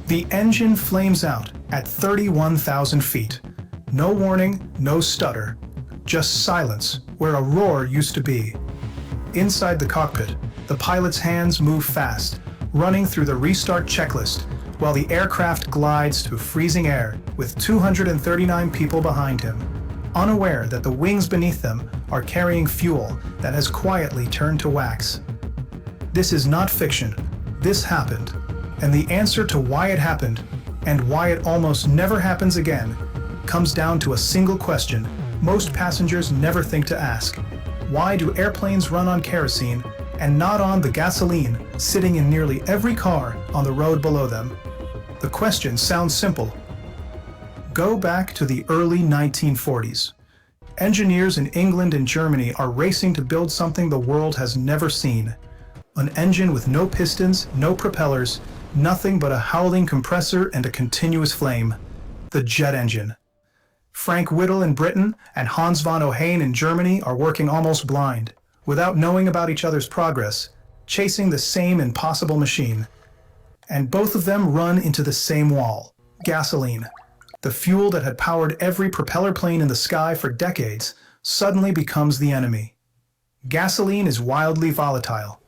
The engine flames out at 31,000 feet. No warning, no stutter. Just silence where a roar used to be. Inside the cockpit, the pilot's hands move fast, running through the restart checklist, while the aircraft glides through freezing air with 239 people behind him, unaware that the wings beneath them are carrying fuel that has quietly turned to wax. This is not fiction. This happened. And the answer to why it happened, and why it almost never happens again, comes down to a single question most passengers never think to ask. Why do airplanes run on kerosene and not on the gasoline sitting in nearly every car on the road below them? The question sounds simple. Go back to the early 1940s. Engineers in England and Germany are racing to build something the world has never seen. An engine with no pistons, no propellers, nothing but a howling compressor and a continuous flame. The jet engine. Frank Whittle in Britain and Hans von Ohain in Germany are working almost blind, without knowing about each other's progress, chasing the same impossible machine. And both of them run into the same wall: gasoline. The fuel that had powered every propeller plane in the sky for decades suddenly becomes the enemy. Gasoline is wildly volatile.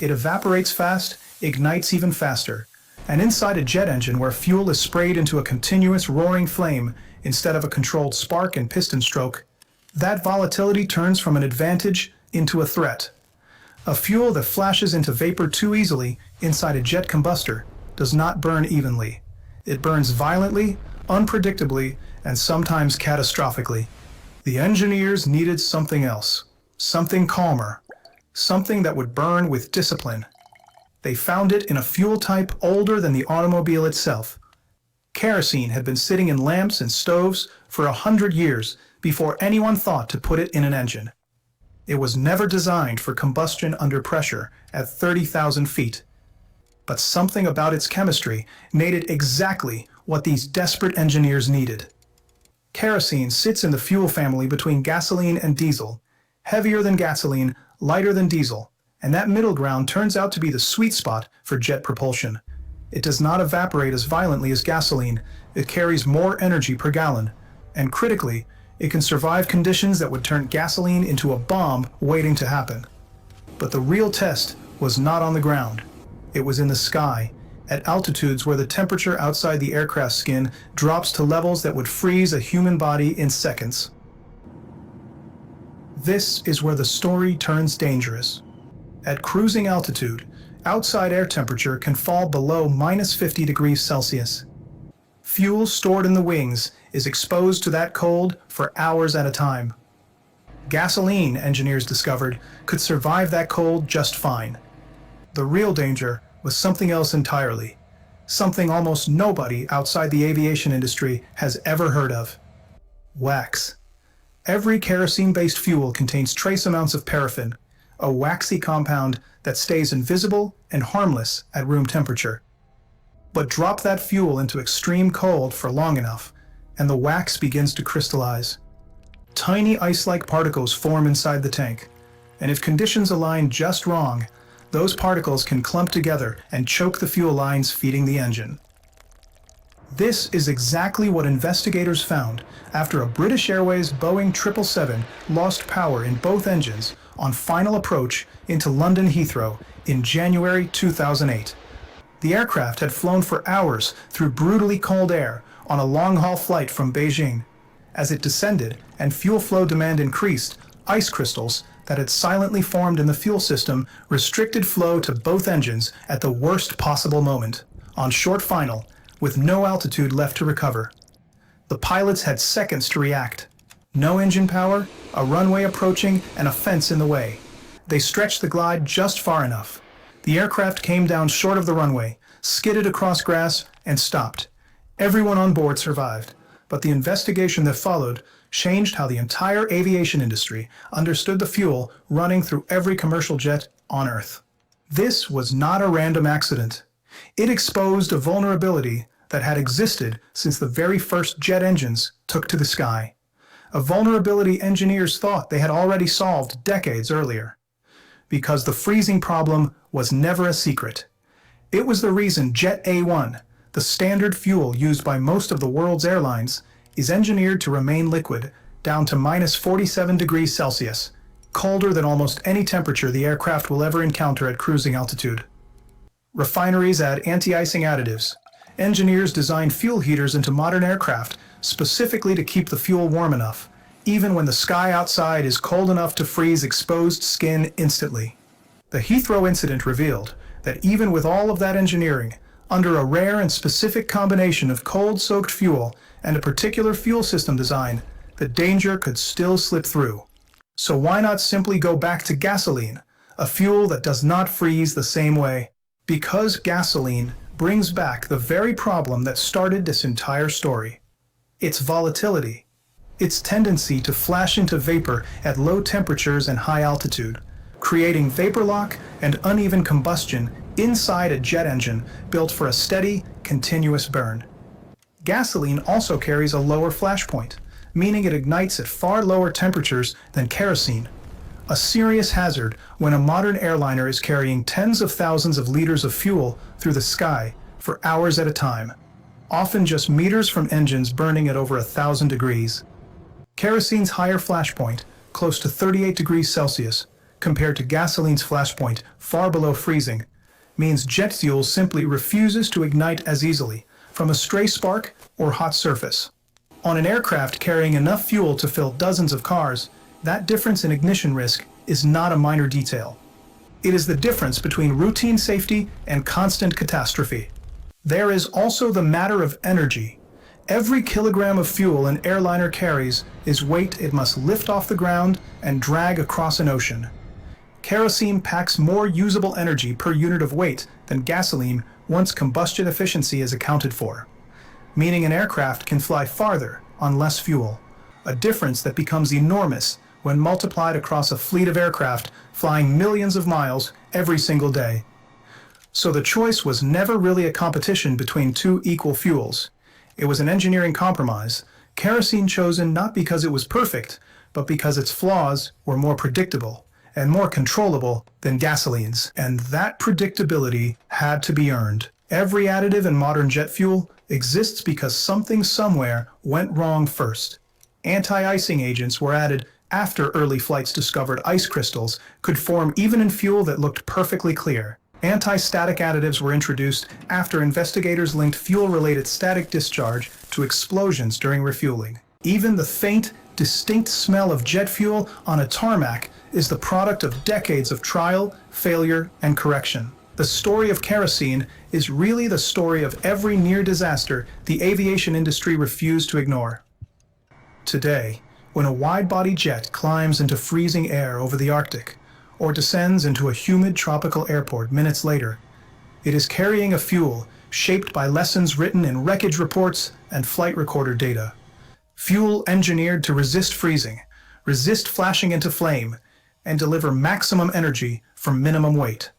It evaporates fast, ignites even faster, and inside a jet engine where fuel is sprayed into a continuous roaring flame instead of a controlled spark and piston stroke, that volatility turns from an advantage into a threat. A fuel that flashes into vapor too easily inside a jet combustor does not burn evenly. It burns violently, unpredictably, and sometimes catastrophically. The engineers needed something else, something calmer, something that would burn with discipline. They found it in a fuel type older than the automobile itself. Kerosene had been sitting in lamps and stoves for 100 years before anyone thought to put it in an engine. It was never designed for combustion under pressure at 30,000 feet. But something about its chemistry made it exactly what these desperate engineers needed. Kerosene sits in the fuel family between gasoline and diesel, heavier than gasoline, lighter than diesel, and that middle ground turns out to be the sweet spot for jet propulsion. It does not evaporate as violently as gasoline, it carries more energy per gallon, and critically, it can survive conditions that would turn gasoline into a bomb waiting to happen. But the real test was not on the ground. It was in the sky, at altitudes where the temperature outside the aircraft's skin drops to levels that would freeze a human body in seconds. This is where the story turns dangerous. At cruising altitude, outside air temperature can fall below -50 degrees Celsius. Fuel stored in the wings is exposed to that cold for hours at a time. Gasoline, engineers discovered, could survive that cold just fine. The real danger was something else entirely, something almost nobody outside the aviation industry has ever heard of: wax. Every kerosene-based fuel contains trace amounts of paraffin, a waxy compound that stays invisible and harmless at room temperature. But drop that fuel into extreme cold for long enough, and the wax begins to crystallize. Tiny ice-like particles form inside the tank, and if conditions align just wrong, those particles can clump together and choke the fuel lines feeding the engine. This is exactly what investigators found after a British Airways Boeing 777 lost power in both engines on final approach into London Heathrow in January 2008. The aircraft had flown for hours through brutally cold air on a long-haul flight from Beijing. As it descended and fuel flow demand increased, ice crystals that had silently formed in the fuel system restricted flow to both engines at the worst possible moment, on short final, with no altitude left to recover. The pilots had seconds to react. No engine power, a runway approaching, and a fence in the way. They stretched the glide just far enough. The aircraft came down short of the runway, skidded across grass, and stopped. Everyone on board survived, but the investigation that followed changed how the entire aviation industry understood the fuel running through every commercial jet on Earth. This was not a random accident. It exposed a vulnerability that had existed since the very first jet engines took to the sky. A vulnerability engineers thought they had already solved decades earlier. Because the freezing problem was never a secret. It was the reason Jet A1, the standard fuel used by most of the world's airlines, is engineered to remain liquid down to minus 47 degrees Celsius, colder than almost any temperature the aircraft will ever encounter at cruising altitude. Refineries add anti-icing additives. Engineers design fuel heaters into modern aircraft specifically to keep the fuel warm enough, even when the sky outside is cold enough to freeze exposed skin instantly. The Heathrow incident revealed that even with all of that engineering, under a rare and specific combination of cold-soaked fuel and a particular fuel system design, the danger could still slip through. So why not simply go back to gasoline, a fuel that does not freeze the same way? Because gasoline brings back the very problem that started this entire story. Its volatility. Its tendency to flash into vapor at low temperatures and high altitude, creating vapor lock and uneven combustion inside a jet engine built for a steady, continuous burn. Gasoline also carries a lower flash point, meaning it ignites at far lower temperatures than kerosene, a serious hazard when a modern airliner is carrying tens of thousands of liters of fuel through the sky for hours at a time, often just meters from engines burning at over 1,000 degrees. Kerosene's higher flash point, close to 38 degrees Celsius, compared to gasoline's flash point far below freezing, means jet fuel simply refuses to ignite as easily from a stray spark or hot surface. On an aircraft carrying enough fuel to fill dozens of cars, that difference in ignition risk is not a minor detail. It is the difference between routine safety and constant catastrophe. There is also the matter of energy. Every kilogram of fuel an airliner carries is weight it must lift off the ground and drag across an ocean. Kerosene packs more usable energy per unit of weight than gasoline once combustion efficiency is accounted for, meaning an aircraft can fly farther on less fuel, a difference that becomes enormous when multiplied across a fleet of aircraft flying millions of miles every single day. So the choice was never really a competition between two equal fuels. It was an engineering compromise, kerosene chosen not because it was perfect, but because its flaws were more predictable and more controllable than gasoline's. And that predictability had to be earned. Every additive in modern jet fuel exists because something somewhere went wrong first. Anti-icing agents were added after early flights discovered ice crystals could form even in fuel that looked perfectly clear. Anti-static additives were introduced after investigators linked fuel-related static discharge to explosions during refueling. Even the faint, distinct smell of jet fuel on a tarmac is the product of decades of trial, failure, and correction. The story of kerosene is really the story of every near disaster the aviation industry refused to ignore. Today, when a wide-body jet climbs into freezing air over the Arctic, or descends into a humid tropical airport minutes later, it is carrying a fuel shaped by lessons written in wreckage reports and flight recorder data. Fuel engineered to resist freezing, resist flashing into flame, and deliver maximum energy for minimum weight.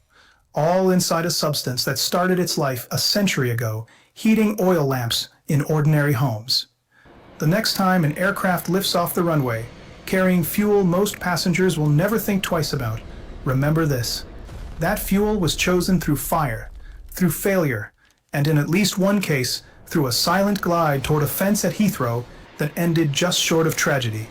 All inside a substance that started its life a century ago, heating oil lamps in ordinary homes. The next time an aircraft lifts off the runway, carrying fuel most passengers will never think twice about, remember this: that fuel was chosen through fire, through failure, and in at least one case, through a silent glide toward a fence at Heathrow that ended just short of tragedy.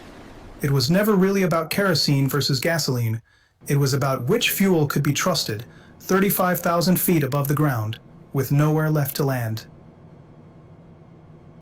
It was never really about kerosene versus gasoline. It was about which fuel could be trusted 35,000 feet above the ground, with nowhere left to land.